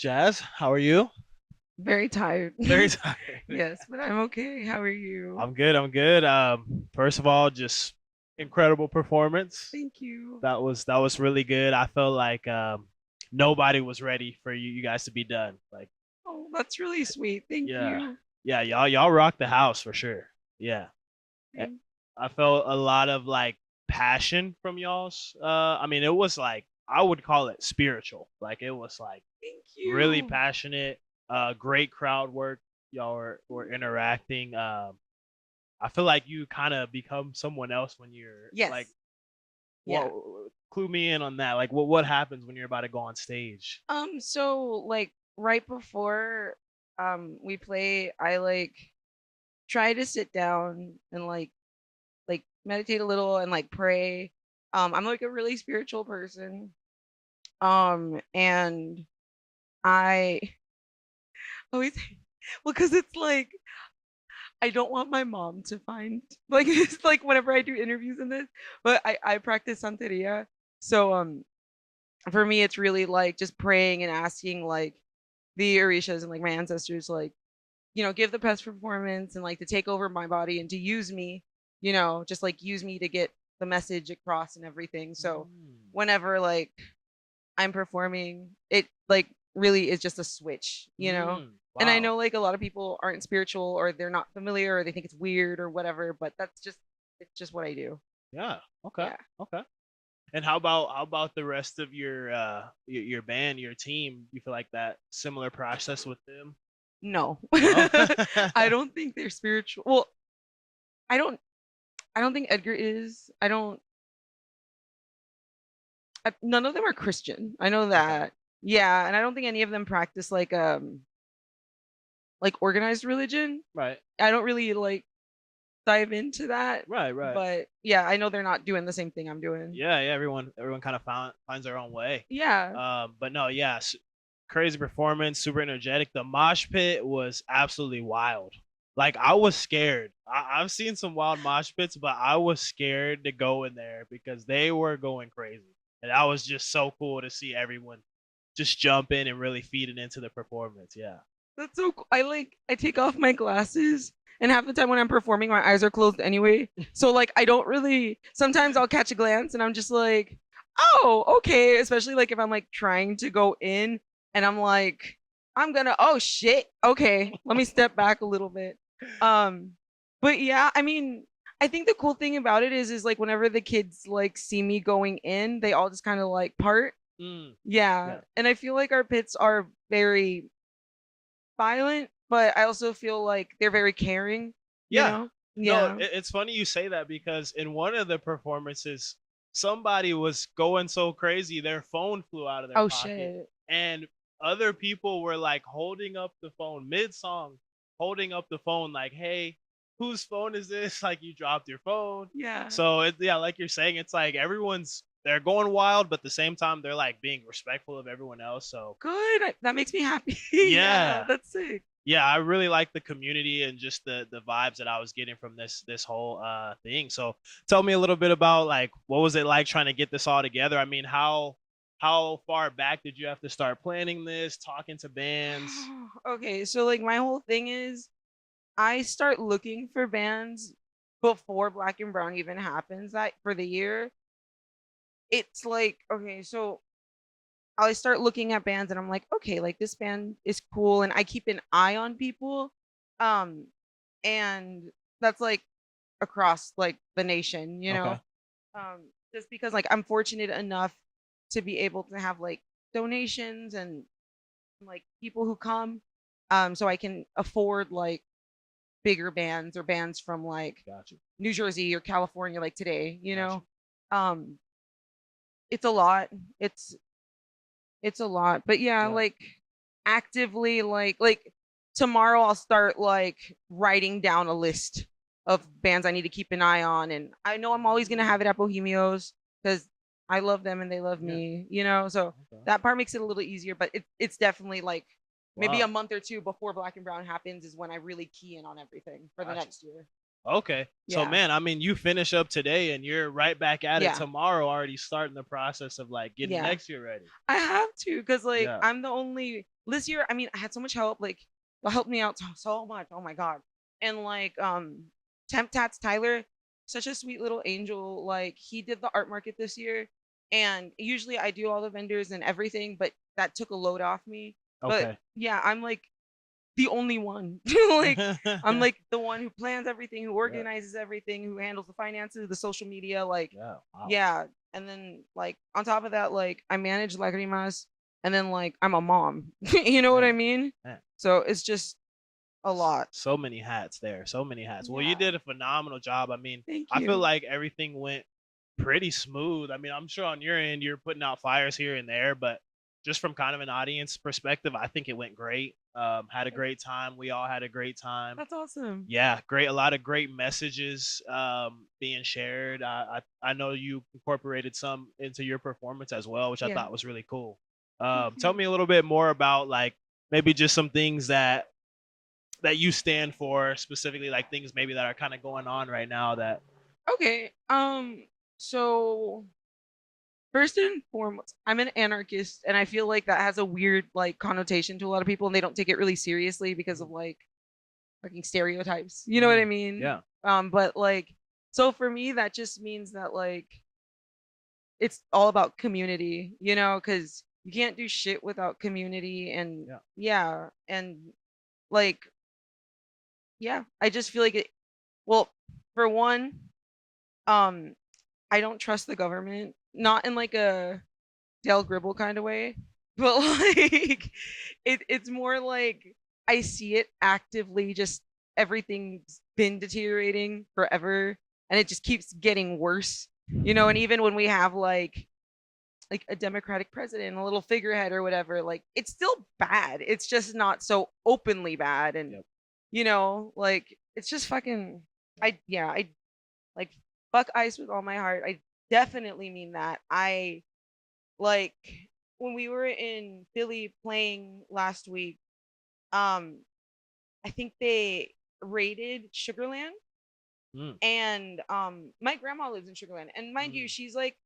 Jazz, how are you? Very tired. Very tired. Yes, but I'm okay. How are you? I'm good. I'm good. First of all, just incredible performance. Thank you. That was really good. I felt like nobody was ready for you guys to be done. Like, Oh, that's really sweet. Thank yeah, you. yeah, y'all rocked the house for sure. Yeah, Eh, Thank, I felt a lot of like passion from y'all's. I mean, it was like I would call it spiritual. Like it was like thank really you. passionate. Great crowd work. Y'all were interacting. I feel like you kind of become someone else when you're like, Yes. Yeah. what? Clue me in on that. Like, what happens when you're about to go on stage? So like right before we play, I like try to sit down and like meditate a little and like pray. I'm like a really spiritual person. And I always well, because it's like I don't want my mom to find like it's like whenever I do interviews in this, but I practice Santeria. So for me it's really like just praying and asking like the Orishas and like my ancestors like, give the best performance and like to take over my body and to use me, just like use me to get the message across and everything. So Mm, whenever like I'm performing, it like really is just a switch. And I wow. know like a lot of people aren't spiritual or they're not familiar or they think it's weird or whatever, but it's just what I do. Yeah. Okay. Yeah. Okay. And how about the rest of your band, your team? You feel like that similar process with them? No. No. I don't think they're spiritual. Well, I don't I don't think Edgar is. None of them are Christian. I know Okay. that. Yeah, and I don't think any of them practice like organized religion. Right. I don't really like dive into that. Right. Right. But yeah, I know they're not doing the same thing I'm doing. Yeah. Yeah. Everyone kind of finds their own way. Yeah. But no, yeah, crazy performance, super energetic. The mosh pit was absolutely wild. Like I was scared. I've seen some wild mosh pits, but I was scared to go in there because they were going crazy, and that was just so cool to see everyone just jump in and really feed it into the performance. Yeah. That's so cool. I take off my glasses and half the time when I'm performing my eyes are closed anyway. So like I don't really sometimes I'll catch a glance and I'm just like, "Oh, okay," especially like if I'm like trying to go in and I'm like, "I'm gonna oh shit. Okay, let me step back a little bit." Um but yeah, I mean, I think the cool thing about it is like whenever the kids like see me going in, they all just kind of like part. Mm, Yeah. yeah. And I feel like our pits are very violent, but I also feel like they're very caring, you Yeah. know? No, Yeah. it's funny you say that because in one of the performances, somebody was going so crazy, their phone flew out of their Oh pocket, shit. and other people were like holding up the phone mid song, holding up the phone like, "Hey, whose phone is this?" Like you dropped your phone. Yeah. So yeah, like you're saying, it's like everyone's they're going wild, but at the same time they're like being respectful of everyone else. So Good. That makes me happy. Yeah, yeah, that's sick. yeah, I really like the community and just the vibes that I was getting from this whole thing. So tell me a little bit about like what was it like trying to get this all together? I mean, how far back did you have to start planning this, talking to bands? Okay, so like my whole thing is I start looking for bands before Black and Brown even happens that for the year. It's like, okay, so I start looking at bands and I'm like, okay, like this band is cool and I keep an eye on people. Um and that's like across like the nation, Okay, just because like I'm fortunate enough to be able to have like donations and like people who come, so I can afford like bigger bands or bands from like got you, New Jersey or California like today, got you. um it's a lot. it's it's a lot, but yeah, Yeah, like actively like tomorrow I'll start like writing down a list of bands I need to keep an eye on, and I know I'm always gonna have it mm, at Bohemios because I love them and they love yeah, me. So okay, that part makes it a little easier, but it's definitely like maybe a wow, month or two before Black and Brown happens is when I really key in on everything for the got you. next year. Okay. So Yeah. man, I mean, you finish up today and you're right back at it Yeah. tomorrow, already starting the process of like getting Yeah. next year ready. I have to because like Yeah. I'm the only this year. I mean, I had so much help. Like, it helped me out so much. Oh my god! And like Temp Tats Tyler, such a sweet little angel. Like he did the art market this year, and usually I do all the vendors and everything, but that took a load off me. But Okay. yeah, I'm like the only one. Like I'm like the one who plans everything, who Yeah. organizes everything, who handles the finances, the social media, like Yeah. Wow. yeah. And then like on top of that, like I manage Lagrimas and then like I'm a mom. You know what I Man. mean? Man. So it's just a lot. So many hats there. So many hats. Well, you Yeah. did a phenomenal job. I mean, Thank I feel you. like everything went pretty smooth. I mean, I'm sure on your end you're putting out fires here and there, but just from kind of an audience perspective, I think it went great. Had a great time. We all had a great time. That's awesome. Yeah, great. A lot of great messages being shared. I know you incorporated some into your performance as well, which I Yeah. thought was really cool. Thank Tell you. me a little bit more about like maybe just some things that you stand for specifically, like things maybe that are kind of going on right now that. Okay. So first and foremost, I'm an anarchist and I feel like that has a weird like connotation to a lot of people and they don't take it really seriously because of like fucking stereotypes. You know what I mean? Yeah. But like, so for me, that just means that like it's all about community, you know, because you can't do shit without community. And Yeah. yeah, and like, yeah, I just feel like it. Well, for one, um, I don't trust the government, not in like a Dale Gribble kind of way, but like it's more like I see it actively just everything's been deteriorating forever and it just keeps getting worse. You know, and even when we have like a democratic president, a little figurehead or whatever, like it's still bad. It's just not so openly bad and Yep. you know, like it's just fucking I like fuck ICE with all my heart. I definitely mean that. I like when we were in Philly playing last week, um, I think they raided Sugarland Mm, and my grandma lives in Sugarland. And mind you, mm, she's like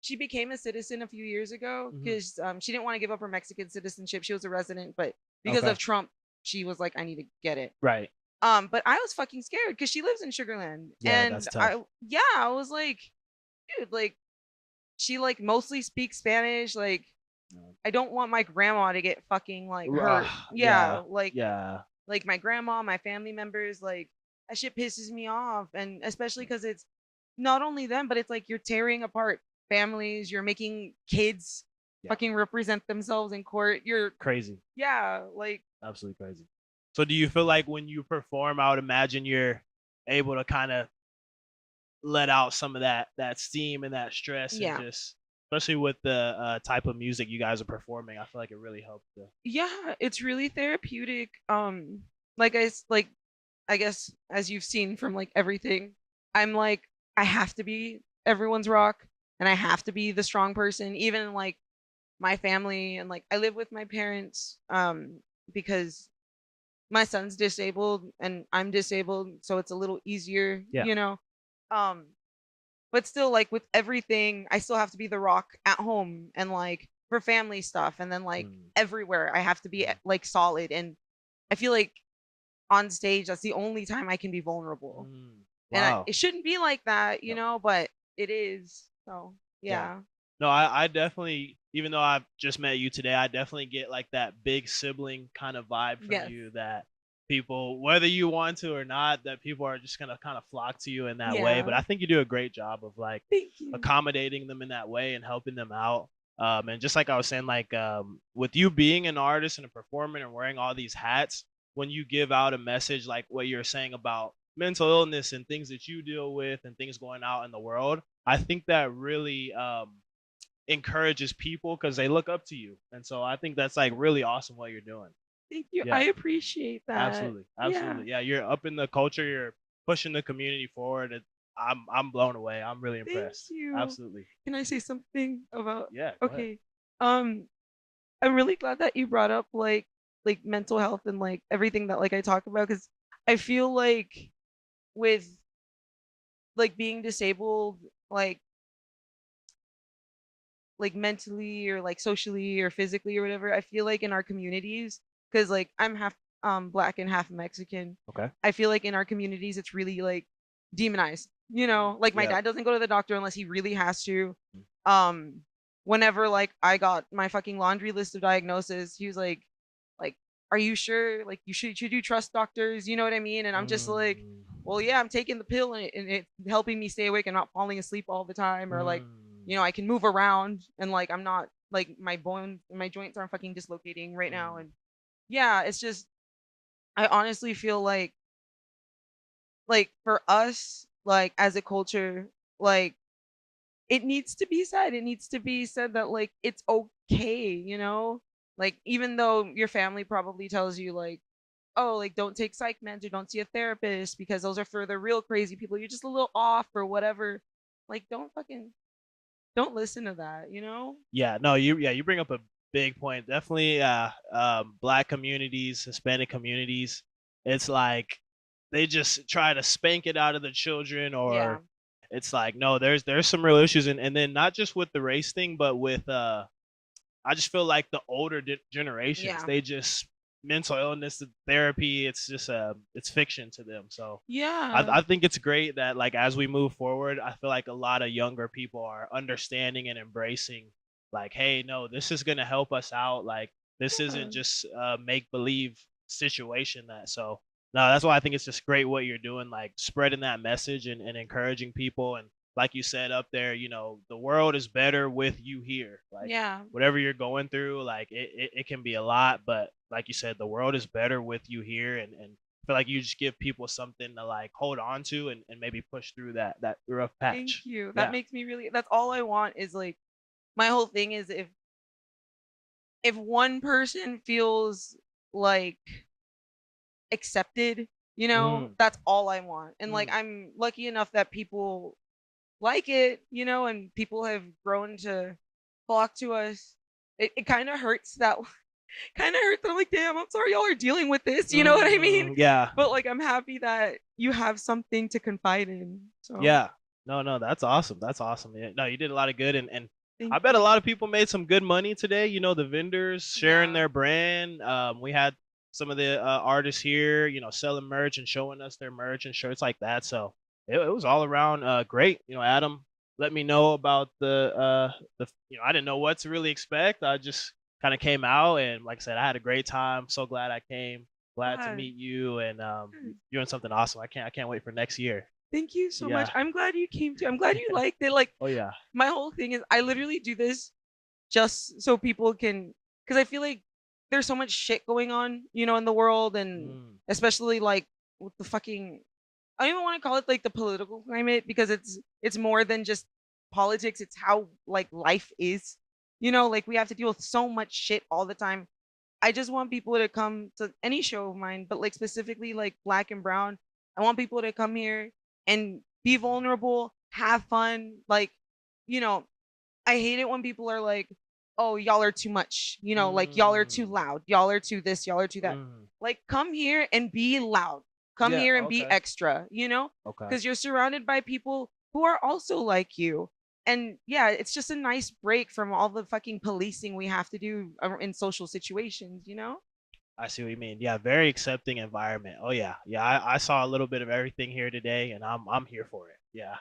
she became a citizen a few years ago mhm. because she didn't want to give up her Mexican citizenship. She was a resident, but because Okay. of Trump, she was like, I need to get it. Right. But I was fucking scared because she lives in Sugarland. Yeah, And that's tough. I was like, dude, like she like mostly speaks Spanish. Like I don't want my grandma to get fucking like hurt. Yeah. Yeah, Yeah. like my grandma, my family members, like that shit pisses me off. And especially because it's not only them, but it's like you're tearing apart families, you're making kids Yeah. fucking represent themselves in court. You're Crazy. yeah, like Absolutely crazy. So do you feel like when you perform, I would imagine you're able to kind of let out some of that steam and that stress and yeah. just especially with the type of music you guys are performing, I feel like it really helps to. Yeah, it's really therapeutic. Like like I guess as you've seen from like everything, I'm like I have to be everyone's rock and I have to be the strong person even in like my family and like I live with my parents because my son's disabled and I'm disabled so it's a little easier, Yeah. you know. Um but still like with everything I still have to be the rock at home and like for family stuff and then like Mm, everywhere I have to be mm, like solid and I feel like on stage that's the only time I can be vulnerable. mm. And Wow. it shouldn't be like that, you Yep. know, but it is. So, Yeah. yeah. No, I definitely, even though I've just met you today, I definitely get like that big sibling kind of vibe from Yes. you that people, whether you want to or not, that people are just gonna kind of flock to you in that way. But Yeah. I think you do a great job of like Thank you. accommodating them in that way and helping them out. And just like I was saying, like with you being an artist and a performer and wearing all these hats, when you give out a message like what you're saying about mental illness and things that you deal with and things going out in the world, I think that really encourages people because they look up to you. And so I think that's like really awesome what you're doing. Thank you. I Yeah, appreciate that. absolutely, Yeah. absolutely. Yeah, you're up in the culture. You're pushing the community forward. I'm blown away. I'm really Thank impressed. you. Absolutely. Can I say something about Yeah, go ahead. okay. Um I'm really glad that you brought up like mental health and like everything that like I talk about cuz I feel like with like being disabled, like mentally or like socially or physically or whatever, I feel like in our communities, because like I'm half black and half Mexican. Okay. I feel like in our communities it's really like demonized. You know, like my Yeah. dad doesn't go to the doctor unless he really has to. Um, whenever like I got my fucking laundry list of diagnoses, he was like, are you sure? Like should you trust doctors? You know what I mean? And I'm just like, Mm. well, yeah, I'm taking the pill and it's helping me stay awake and not falling asleep all the time, or like, Mm. you know, I can move around and like I'm not like my joints aren't fucking dislocating right now. Mm. And yeah, it's just I honestly feel like for us, like as a culture, like it needs to be said. It needs to be said that like it's okay, you know? Like even though your family probably tells you like, oh, like don't take psych meds or don't see a therapist because those are for the real crazy people. You're just a little off or whatever. Like don't listen to that, you know? Yeah, no, you bring up a big point. Definitely black communities, Hispanic communities, it's like they just try to spank it out of the children, Yeah. or it's like no, there's some real issues, and then not just with the race thing, but with I just feel like the older generations, Yeah. they just mental illness therapy, it's just it's fiction to them. So Yeah. I think it's great that like as we move forward, I feel like a lot of younger people are understanding and embracing like, hey, no, this is gonna help us out. Like this Yeah. isn't just a make believe situation that so no, that's why I think it's just great what you're doing, like spreading that message and encouraging people. And like you said up there, you know, the world is better with you here. Like Yeah. whatever you're going through, like it can be a lot, but like you said, the world is better with you here. And feel like you just give people something to like hold on to and maybe push through that rough Thank patch. you. That Yeah. makes me really, that's all I want is like my whole thing is if one person feels like accepted, you know, Mm, that's all I want. And like mm. I'm lucky enough that people like it, you know, and people have grown to flock to us. It kind of hurts that kind of hurts that I'm like, damn, I'm sorry y'all are dealing with this, you know what I mean? Yeah. But like I'm happy that you have something to confide in. So Yeah. No, no, that's awesome. That's awesome. Yeah, no, you did a lot of good, and thank I bet a you. lot of people made some good money today. You know, the vendors sharing Yeah. their brand. We had some of the artists here, you know, selling merch and showing us their merch and shirts like that. So it was all around great. You know, Adam let me know about the you know, I didn't know what to really expect. I just kind of came out, and like I said, I had a great time. So glad I came. Glad to God. meet you, and you're doing something awesome. I can't wait for next year. Thank you so much. Yeah. I'm glad you came to. I'm glad you liked it. Like Oh yeah. my whole thing is I literally do this just so people can, because I feel like there's so much shit going on, you know, in the world, and Mm, especially like with the fucking, I don't even want to call it like the political climate because it's more than just politics. It's how like life is, you know, like we have to deal with so much shit all the time. I just want people to come to any show of mine, but like specifically like black and brown. I want people to come here and be vulnerable, have fun. Like, you know, I hate it when people are like, oh, y'all are too much. You know, like y'all are too mm, loud. Y'all are too this, y'all are too that. mm. Like, come here and be loud. Come Yeah. here and be Okay. extra, you know? Okay. Because you're surrounded by people who are also like you. And yeah, it's just a nice break from all the fucking policing we have to do in social situations, you know? I see what you mean. Yeah. Very accepting environment. Oh yeah. Yeah. I saw a little bit of everything here today, and I'm here for it. Yeah.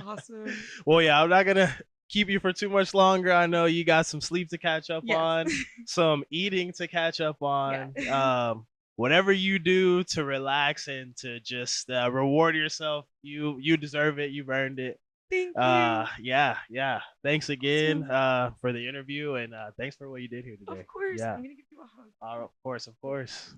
Awesome. Well, yeah. I'm not gonna keep you for too much longer. I know you got some sleep to catch up Yes. on, some eating to catch up Yeah. on. Whatever you do to relax and to just reward yourself, you deserve it. You've earned it. Thank you. Yeah. Thanks again Awesome. for the interview, and thanks for what you did here Of today. course. Yeah. I'm going to give you a hug. Of course, of course.